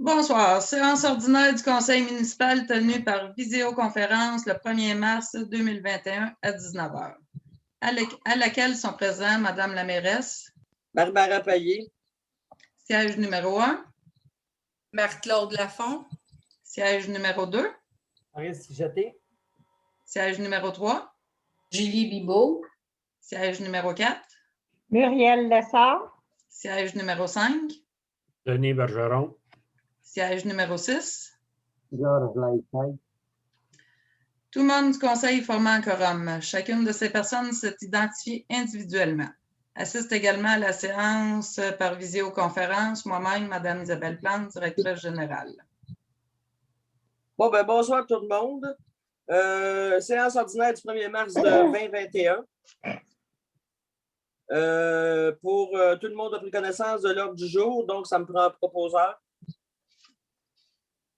Bonsoir. Séance ordinaire du Conseil municipal tenue par visioconférence le 1er mars 2021 à 19 h, à laquelle sont présents Madame la mairesse. Barbara Payet. Siège numéro 1. Marc-Claude Lafont. Siège numéro 2. Maurice Jeté. Siège numéro 3. Julie Bibeau. Siège numéro 4. Muriel Lessard. Siège numéro 5. Denis Bergeron. Siège numéro 6. Georges Laïfay. Tout le monde du conseil formant un quorum. Chacune de ces personnes s'est identifiée individuellement. Assiste également à la séance par visioconférence moi-même, Mme Isabelle Plante, directrice générale. Bon, ben bonsoir tout le monde. Séance ordinaire du 1er mars de 2021. Tout le monde a pris connaissance de l'ordre du jour, donc ça me prend un proposeur.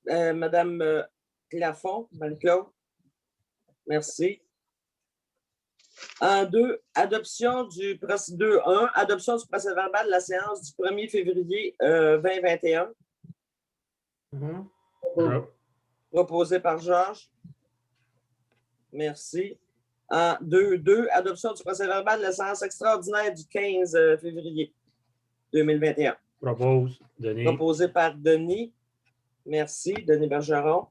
Madame Lafont, Marie-Claude. Merci. En 2, adoption du procès 2.1, adoption du procès-verbal de la séance du 1er février 2021. Proposé par Georges. Merci. En 2.2, adoption du procès-verbal de la séance extraordinaire du 15 février 2021. Propose, Denis. Proposé par Denis. Merci, Denis Bergeron.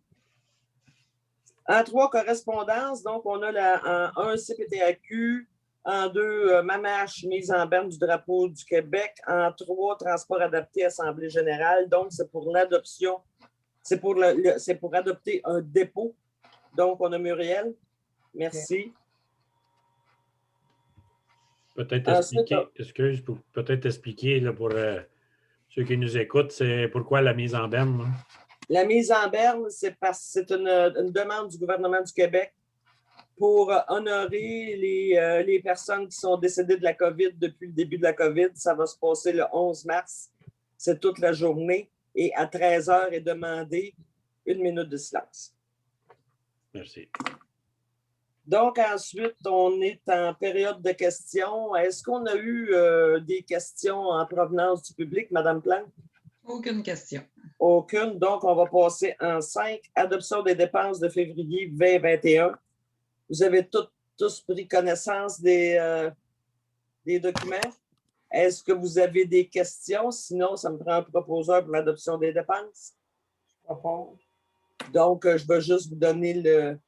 En 3, correspondances, donc on a en 1, CPTAQ, en 2, Mamache, mise en berne du drapeau du Québec, en 3, transport adapté, Assemblée générale, donc c'est pour l'adoption, c'est pour adopter un dépôt, donc on a Muriel, merci. Peut-être expliquer, peut-être expliquer là, pour ceux qui nous écoutent, c'est pourquoi la mise en berne. Hein? La mise en berne, c'est parce que c'est une demande du gouvernement du Québec pour honorer les personnes qui sont décédées de la COVID depuis le début de la COVID. Ça va se passer le 11 mars. C'est toute la journée. Et à 13 h est demandé 1 minute de silence. Merci. Donc, ensuite, on est en période de questions. Est-ce qu'on a eu des questions en provenance du public, Mme Plante? Aucune question. Aucune. Donc, on va passer en 5. Adoption des dépenses de février 2021. Vous avez tous pris connaissance des documents. Est-ce que vous avez des questions? Sinon, ça me prend un proposeur pour l'adoption des dépenses. Donc, je vais juste vous donner le...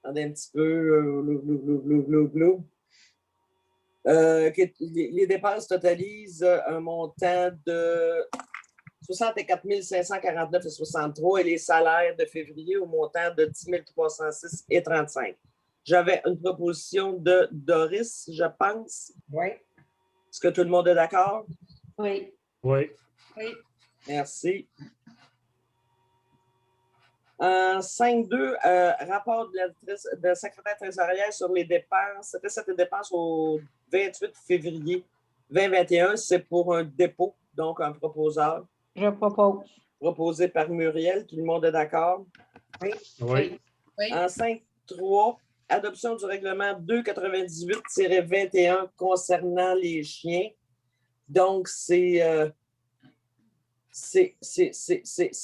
Attendez un petit peu. Les dépenses totalisent un montant de 64 549,63 et les salaires de février au montant de 10 306,35. J'avais une proposition de Doris, je pense. Oui. Est-ce que tout le monde est d'accord? Oui. Oui. Oui. Merci. En 5.2, rapport de la secrétaire trésorière sur les dépenses. C'était cette dépense au 28 février 2021. C'est pour un dépôt, donc un proposeur. Je propose. Proposé par Muriel. Tout le monde est d'accord? Oui. Oui. Oui. En 5.3, adoption du règlement 298-21 concernant les chiens. Donc, c'est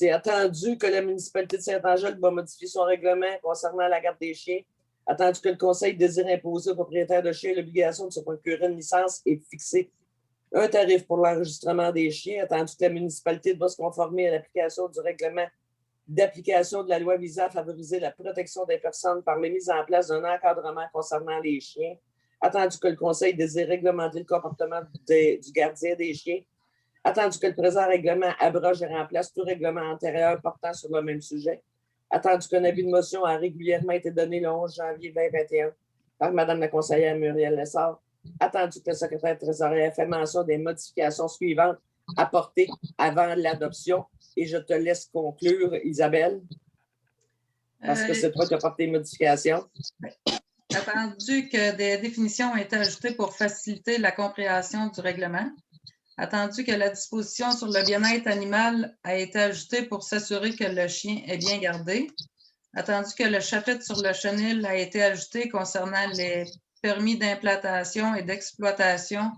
attendu que la municipalité de Saint-Angèle va modifier son règlement concernant la garde des chiens. Attendu que le conseil désire imposer aux propriétaires de chiens l'obligation de se procurer une licence et fixer un tarif pour l'enregistrement des chiens. Attendu que la municipalité doit se conformer à l'application du règlement d'application de la loi visant à favoriser la protection des personnes par la mise en place d'un encadrement concernant les chiens. Attendu que le conseil désire réglementer le comportement du gardien des chiens. Attendu que le présent règlement abroge et remplace tout règlement antérieur portant sur le même sujet. Attendu qu'un avis de motion a régulièrement été donné le 11 janvier 2021 par Mme la conseillère Muriel Lessard. Attendu que le secrétaire trésorier fait mention des modifications suivantes apportées avant l'adoption. Et je te laisse conclure, Isabelle, parce que c'est toi qui as apporté les modifications. Attendu que des définitions ont été ajoutées pour faciliter la compréhension du règlement. Attendu que la disposition sur le bien-être animal a été ajoutée pour s'assurer que le chien est bien gardé. Attendu que le chapitre sur le chenil a été ajouté concernant les permis d'implantation et d'exploitation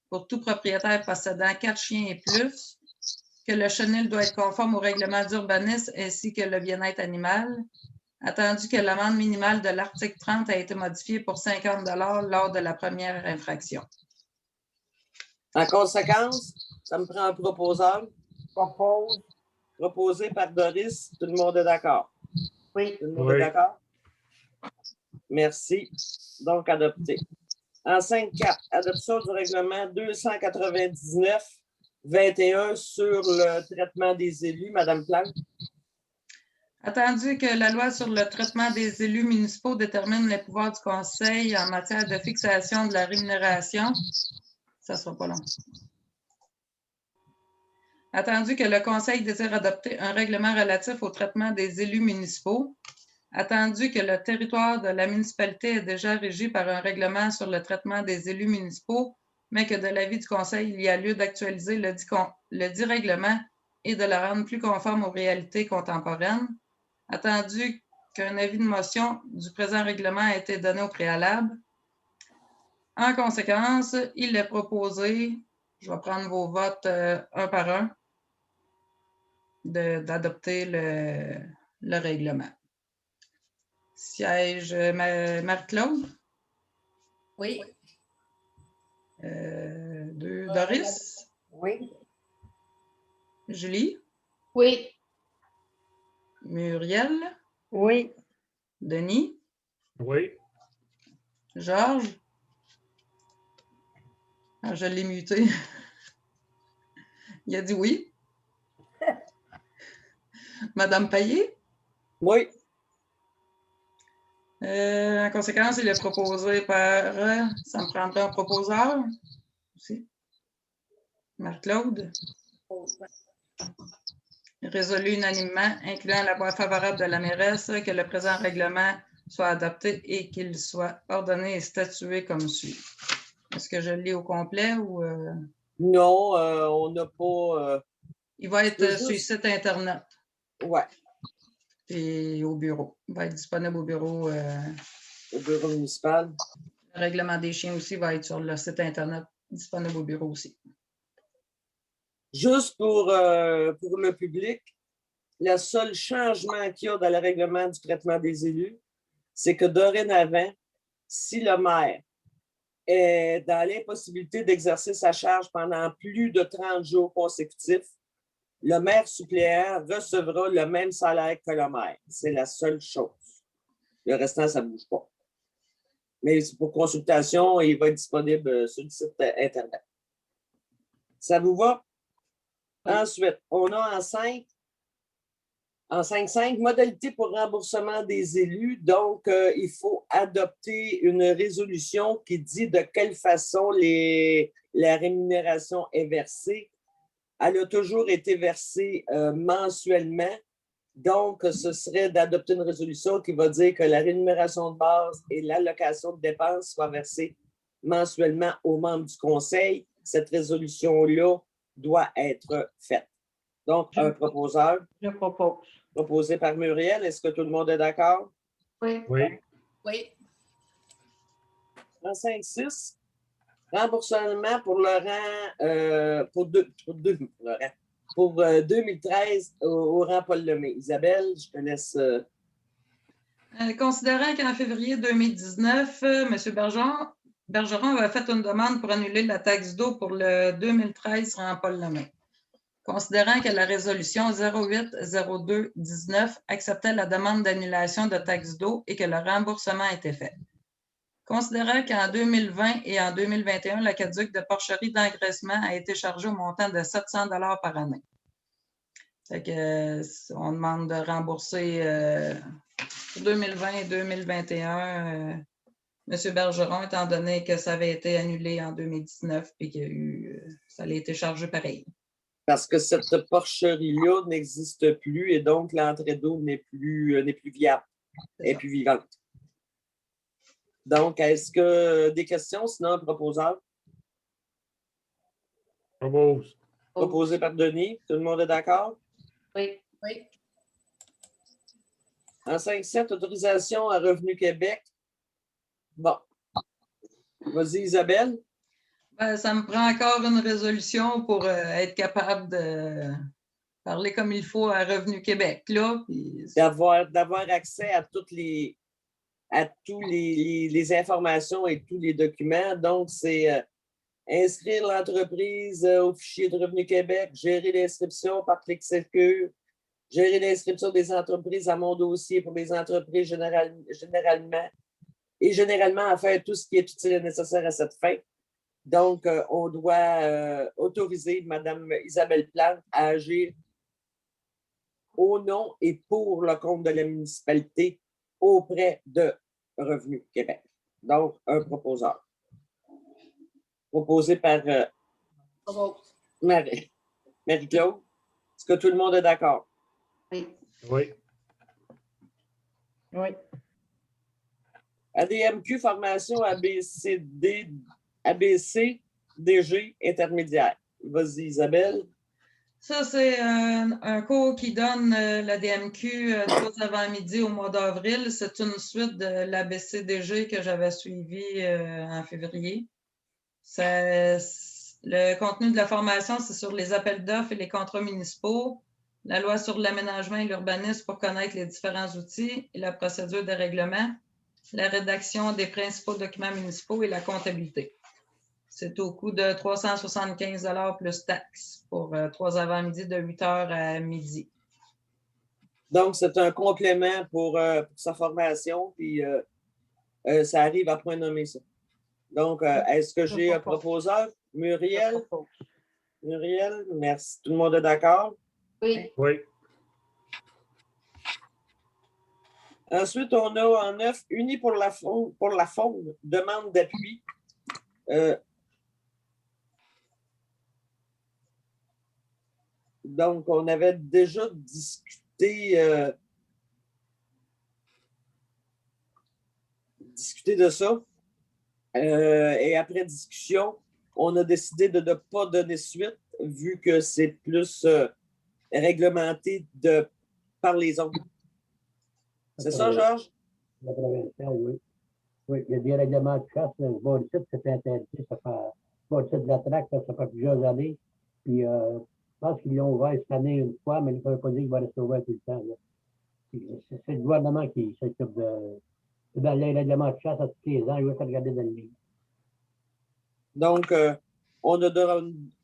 pour tout propriétaire possédant 4 chiens et plus. que le chenil doit être conforme au règlement d'urbanisme ainsi que le bien-être animal. Attendu que l'amende minimale de l'article 30 a été modifiée pour 50 $ lors de la première infraction. En conséquence, ça me prend un proposeur. Propose. Proposé par Doris. Tout le monde est d'accord? Oui. Tout le monde est d'accord? Merci. Donc, adopté. En 5.4, adoption du règlement 299-21 sur le traitement des élus. Madame Plante. Attendu que la loi sur le traitement des élus municipaux détermine les pouvoirs du Conseil en matière de fixation de la rémunération, ça ne sera pas long. Attendu que le Conseil désire adopter un règlement relatif au traitement des élus municipaux, attendu que le territoire de la municipalité est déjà régi par un règlement sur le traitement des élus municipaux, mais que de l'avis du Conseil, il y a lieu d'actualiser le dit règlement et de le rendre plus conforme aux réalités contemporaines, attendu qu'un avis de motion du présent règlement a été donné au préalable. En conséquence, il est proposé, je vais prendre vos votes un par un, d'adopter le règlement. Siège Marie-Claude. Oui. Doris. Oui. Julie. Oui. Muriel. Oui. Denis. Oui. Georges. Ah, je l'ai muté. Il a dit oui. Madame Payet. Oui. En conséquence, il est proposé par... ça me prendrait un proposeur aussi. Marc-Claude. Résolu unanimement, incluant la voix favorable de la mairesse, que le présent règlement soit adopté et qu'il soit ordonné et statué comme suit. Est-ce que je le lis au complet ou... Non, on n'a pas... Il va être sur le site Internet. Ouais. Et au bureau. Il va être disponible au bureau. Au bureau municipal. Le règlement des chiens aussi va être sur le site Internet, disponible au bureau aussi. Juste pour le public, le seul changement qu'il y a dans le règlement du traitement des élus, c'est que dorénavant, si le maire est dans l'impossibilité d'exercer sa charge pendant plus de 30 jours consécutifs, le maire suppléant recevra le même salaire que le maire. C'est la seule chose. Le restant, ça ne bouge pas. Mais pour consultation, il va être disponible sur le site Internet. Ça vous va? Oui. Ensuite, on a en 5.5, modalité pour remboursement des élus. Donc, il faut adopter une résolution qui dit de quelle façon la rémunération est versée. Elle a toujours été versée mensuellement. Donc, ce serait d'adopter une résolution qui va dire que la rémunération de base et l'allocation de dépenses soient versées mensuellement aux membres du conseil. Cette résolution-là doit être faite. Donc, un proposeur. Je propose. Proposé par Muriel. Est-ce que tout le monde est d'accord? Oui. Oui. Oui. En 5.6, remboursement pour le rang, pour 2013 au rang Paul Lemay. Isabelle, je te laisse. Considérant qu'en février 2019, M. Bergeron avait fait une demande pour annuler la taxe d'eau pour le 2013 rang Paul Lemay. Considérant que la résolution 08-02-19 acceptait la demande d'annulation de taxe d'eau et que le remboursement était fait. Considérant qu'en 2020 et en 2021, la caduc de porcherie d'engraissement a été chargée au montant de 700 $ par année. Fait que, on demande de rembourser pour 2020 et 2021 M. Bergeron, étant donné que ça avait été annulé en 2019 et que ça a été chargé pareil. Parce que cette porcherie-là n'existe plus et donc l'entrée d'eau n'est plus viable, n'est plus vivante. Donc, est-ce que des questions, sinon un proposeur? Propose. Proposé par Denis. Tout le monde est d'accord? Oui. Oui. En 5.7, autorisation à Revenu Québec. Bon. Vas-y, Isabelle. Ben, ça me prend encore une résolution pour être capable parler comme il faut à Revenu Québec, là. D'avoir accès à toutes les informations et tous les documents. Donc, c'est inscrire l'entreprise au fichier de Revenu Québec, gérer l'inscription par Clic Sécure, gérer l'inscription des entreprises à mon dossier pour les entreprises généralement à faire tout ce qui est utile et nécessaire à cette fin. Donc, on doit autoriser Mme Isabelle Plante à agir au nom et pour le compte de la municipalité auprès de Revenu Québec. Donc, un proposeur. Proposé par Marie-Claude. Est-ce que tout le monde est d'accord? Oui. Oui. Oui. ADMQ, formation ABCDG intermédiaire. Vas-y, Isabelle. Ça, c'est un cours qui donne la DMQ 3 avant-midi au mois d'avril. C'est une suite de l'ABCDG que j'avais suivi en février. Le contenu de la formation, c'est sur les appels d'offres et les contrats municipaux, la loi sur l'aménagement et l'urbanisme pour connaître les différents outils et la procédure de règlement, la rédaction des principaux documents municipaux et la comptabilité. C'est au coût de 375 $ plus taxes pour 3 avant-midi de 8 h à midi. Donc, c'est un complément pour sa formation, puis ça arrive à point nommé, ça. Donc, est-ce que j'ai un proposeur? Muriel? Muriel, merci. Tout le monde est d'accord? Oui. Oui. Ensuite, on a en 9, Unis pour la faune, demande d'appui. Donc, on avait déjà discuté de ça. Et après discussion, on a décidé de ne pas donner suite, vu que c'est plus réglementé par les autres. C'est ça, Georges? Oui. Oui, il y a des règlements de chasse. Le bord du site, c'était interdit. Ça fait, le bord du site de la traque, ça fait plusieurs années. Puis, je pense qu'ils l'ont ouvert cette année une fois, mais ils ne peuvent pas dire qu'il va rester ouvert tout le temps. C'est le gouvernement qui s'occupe dans les règlements de chasse à tous les ans. Il va faire regarder dans le livre. Donc,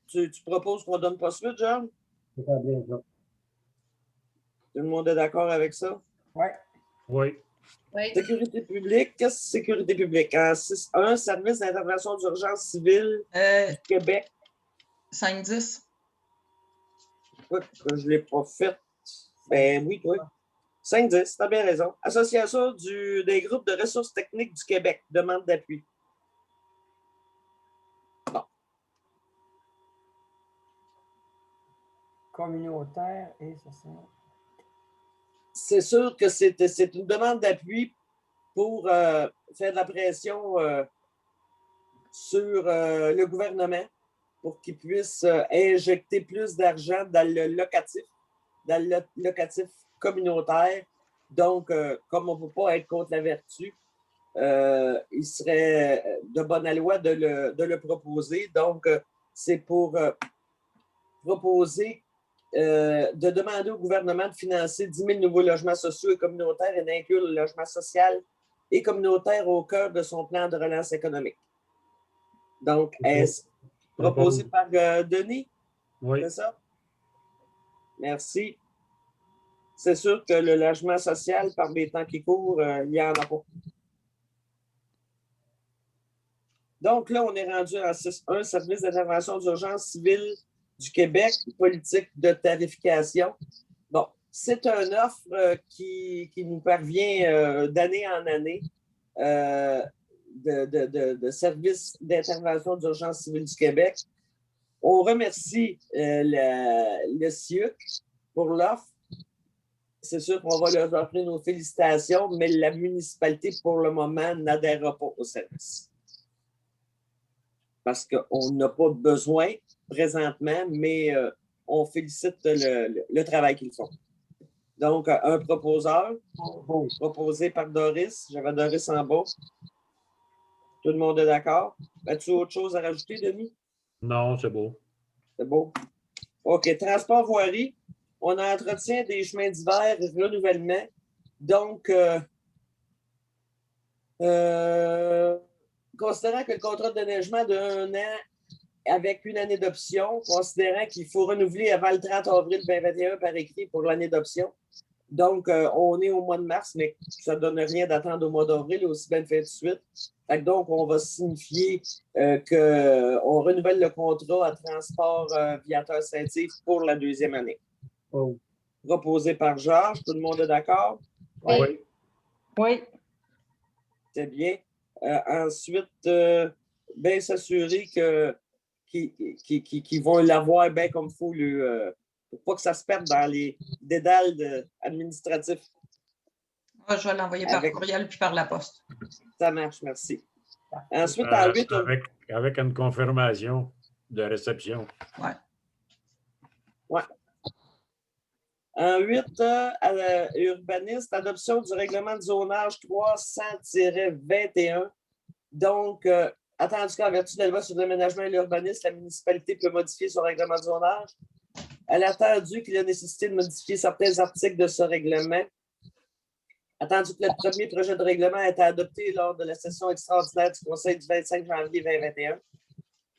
tu proposes qu'on ne donne pas suite, Georges? C'est pas bien ça. Tout le monde est d'accord avec ça? Oui. Oui. Oui. Sécurité publique, qu'est-ce que c'est sécurité publique? En 6.1, service d'intervention d'urgence civile du Québec. 5-10. Écoute, je ne l'ai pas fait. Ben oui, toi. 5-10, tu as bien raison. Association des groupes de ressources techniques du Québec, demande d'appui. Bon. Communautaire et social. C'est sûr que c'est une demande d'appui pour faire de la pression sur le gouvernement pour qu'il puisse injecter plus d'argent dans le locatif communautaire. Donc, comme on ne peut pas être contre la vertu, il serait de bonne loi de le proposer. Donc, c'est pour proposer de demander au gouvernement de financer 10 000 nouveaux logements sociaux et communautaires et d'inclure le logement social et communautaire au cœur de son plan de relance économique. Donc, est-ce proposé par Denis? Oui. C'est ça? Merci. C'est sûr que le logement social, par les temps qui courent, il n'y en a pas. Donc là, on est rendu en 6.1, service d'intervention d'urgence civile du Québec, politique de tarification. Bon, c'est une offre qui nous parvient d'année en année de service d'intervention d'urgence civile du Québec. On remercie le CIUC pour l'offre. C'est sûr qu'on va leur offrir nos félicitations, mais la municipalité, pour le moment, n'adhérera pas au service. Parce qu'on n'a pas besoin présentement, mais on félicite le travail qu'ils font. Donc, un proposeur, proposé par Doris. J'avais Doris en bas. Tout le monde est d'accord? As-tu autre chose à rajouter, Denis? Non, c'est beau. C'est beau. OK. Transport voirie. on a entretien des chemins d'hiver et renouvellement. Donc, considérant que le contrat de déneigement d'1 an avec une année d'option, considérant qu'il faut renouveler avant le 30 avril 2021 par écrit pour l'année d'option. Donc, on est au mois de mars, mais ça ne donne rien d'attendre au mois d'avril, aussi bien le fait tout de suite. Donc, on va signifier qu'on renouvelle le contrat à Transport Viateur Saint-Yves pour la 2e année. Oh. Proposé par Georges, tout le monde est d'accord? Oui. Oui. C'est bien. Ensuite, bien s'assurer qu'ils vont l'avoir bien comme il faut, pour pas que ça se perde dans les dédales administratifs. Ah, je vais l'envoyer par courriel puis par la poste. Ça marche, merci. Ensuite, en 8... Avec une confirmation de réception. Oui. Ouais. En 8, urbaniste, adoption du règlement de zonage 300-21. Donc, attendu qu'en vertu de la loi sur l'aménagement et l'urbanisme, la municipalité peut modifier son règlement de zonage. Elle a attendu qu'il y a nécessité de modifier certains articles de ce règlement. Attendu que le premier projet de règlement a été adopté lors de la session extraordinaire du Conseil du 25 janvier 2021.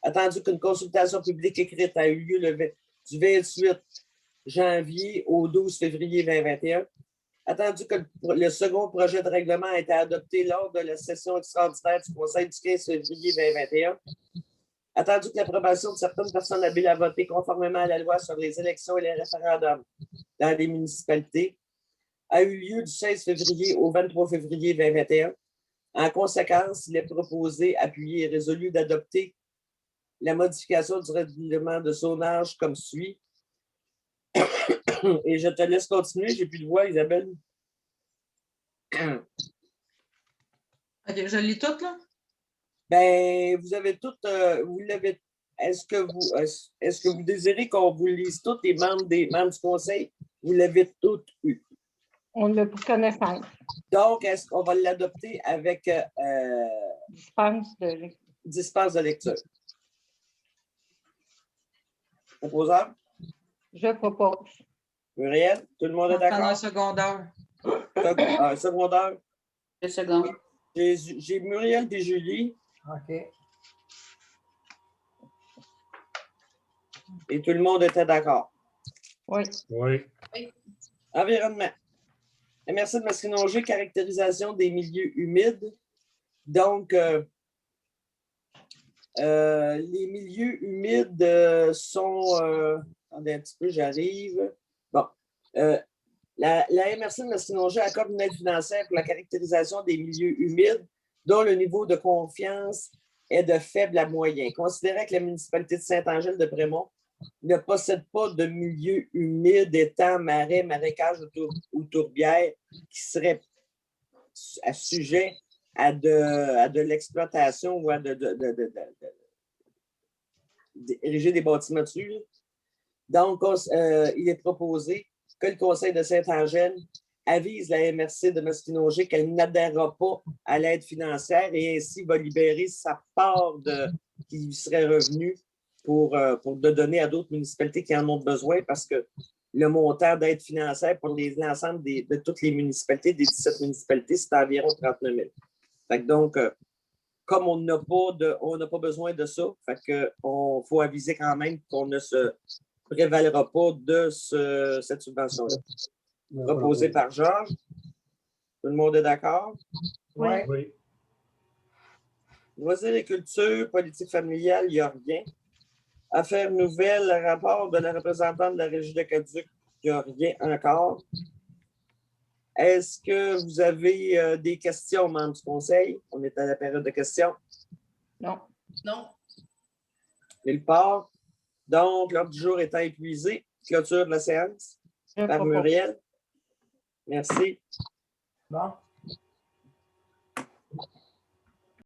Attendu qu'une consultation publique écrite a eu lieu du 28 janvier au 12 février 2021. Attendu que le second projet de règlement a été adopté lors de la session extraordinaire du Conseil du 15 février 2021. Attendu que l'approbation de certaines personnes habiles à voter conformément à la loi sur les élections et les référendums dans les municipalités a eu lieu du 16 février au 23 février 2021. En conséquence, il est proposé, appuyé et résolu d'adopter la modification du règlement de zonage comme suit. Et je te laisse continuer. J'ai plus de voix, Isabelle. OK, je lis tout, là? Ben, vous avez tout, vous l'avez. Est-ce que vous désirez qu'on vous lise toutes, les membres du conseil? Vous l'avez toutes eu. On l'a pour connaissance. Donc, est-ce qu'on va l'adopter avec dispense de lecture? Proposeur? Je propose. Muriel, tout le monde est d'accord? Un secondaire. Un secondaire? 2 secondes. J'ai Muriel et Julie. OK. Et tout le monde était d'accord. Oui. Oui. Environnement. Merci de Masquinongé, caractérisation des milieux humides. Donc, les milieux humides sont... attendez un petit peu, j'arrive. Bon. La MRC de Masquinongé accorde une aide financière pour la caractérisation des milieux humides dont le niveau de confiance est de faible à moyen. Considérant que la municipalité de Saint-Angèle-de-Prémont ne possède pas de milieu humide, étangs, marais, marécages ou tourbières qui seraient sujet à de l'exploitation ou à d'ériger des bâtiments dessus. Donc, il est proposé que le Conseil de Saint-Angèle avise la MRC de Masquinongé qu'elle n'adhérera pas à l'aide financière et ainsi va libérer sa part qui lui serait revenue pour de donner à d'autres municipalités qui en ont besoin parce que le montant d'aide financière pour l'ensemble de toutes les municipalités, des 17 municipalités, c'est environ 39 000. Fait que donc, comme on n'a pas besoin de ça, fait que faut aviser quand même qu'on ne se prévalera pas de cette subvention-là. Proposé par Georges. Tout le monde est d'accord? Oui. Oui. Loisirs et culture, politique familiale, il n'y a rien. Affaires nouvelles, rapport de la représentante de la Régie de Caduc, il n'y a rien encore. Est-ce que vous avez des questions, membres du Conseil? On est à la période de questions. Non. Non. Nulle part. Donc, l'ordre du jour étant épuisé, clôture de la séance Je par propose. Muriel. Merci. Bon.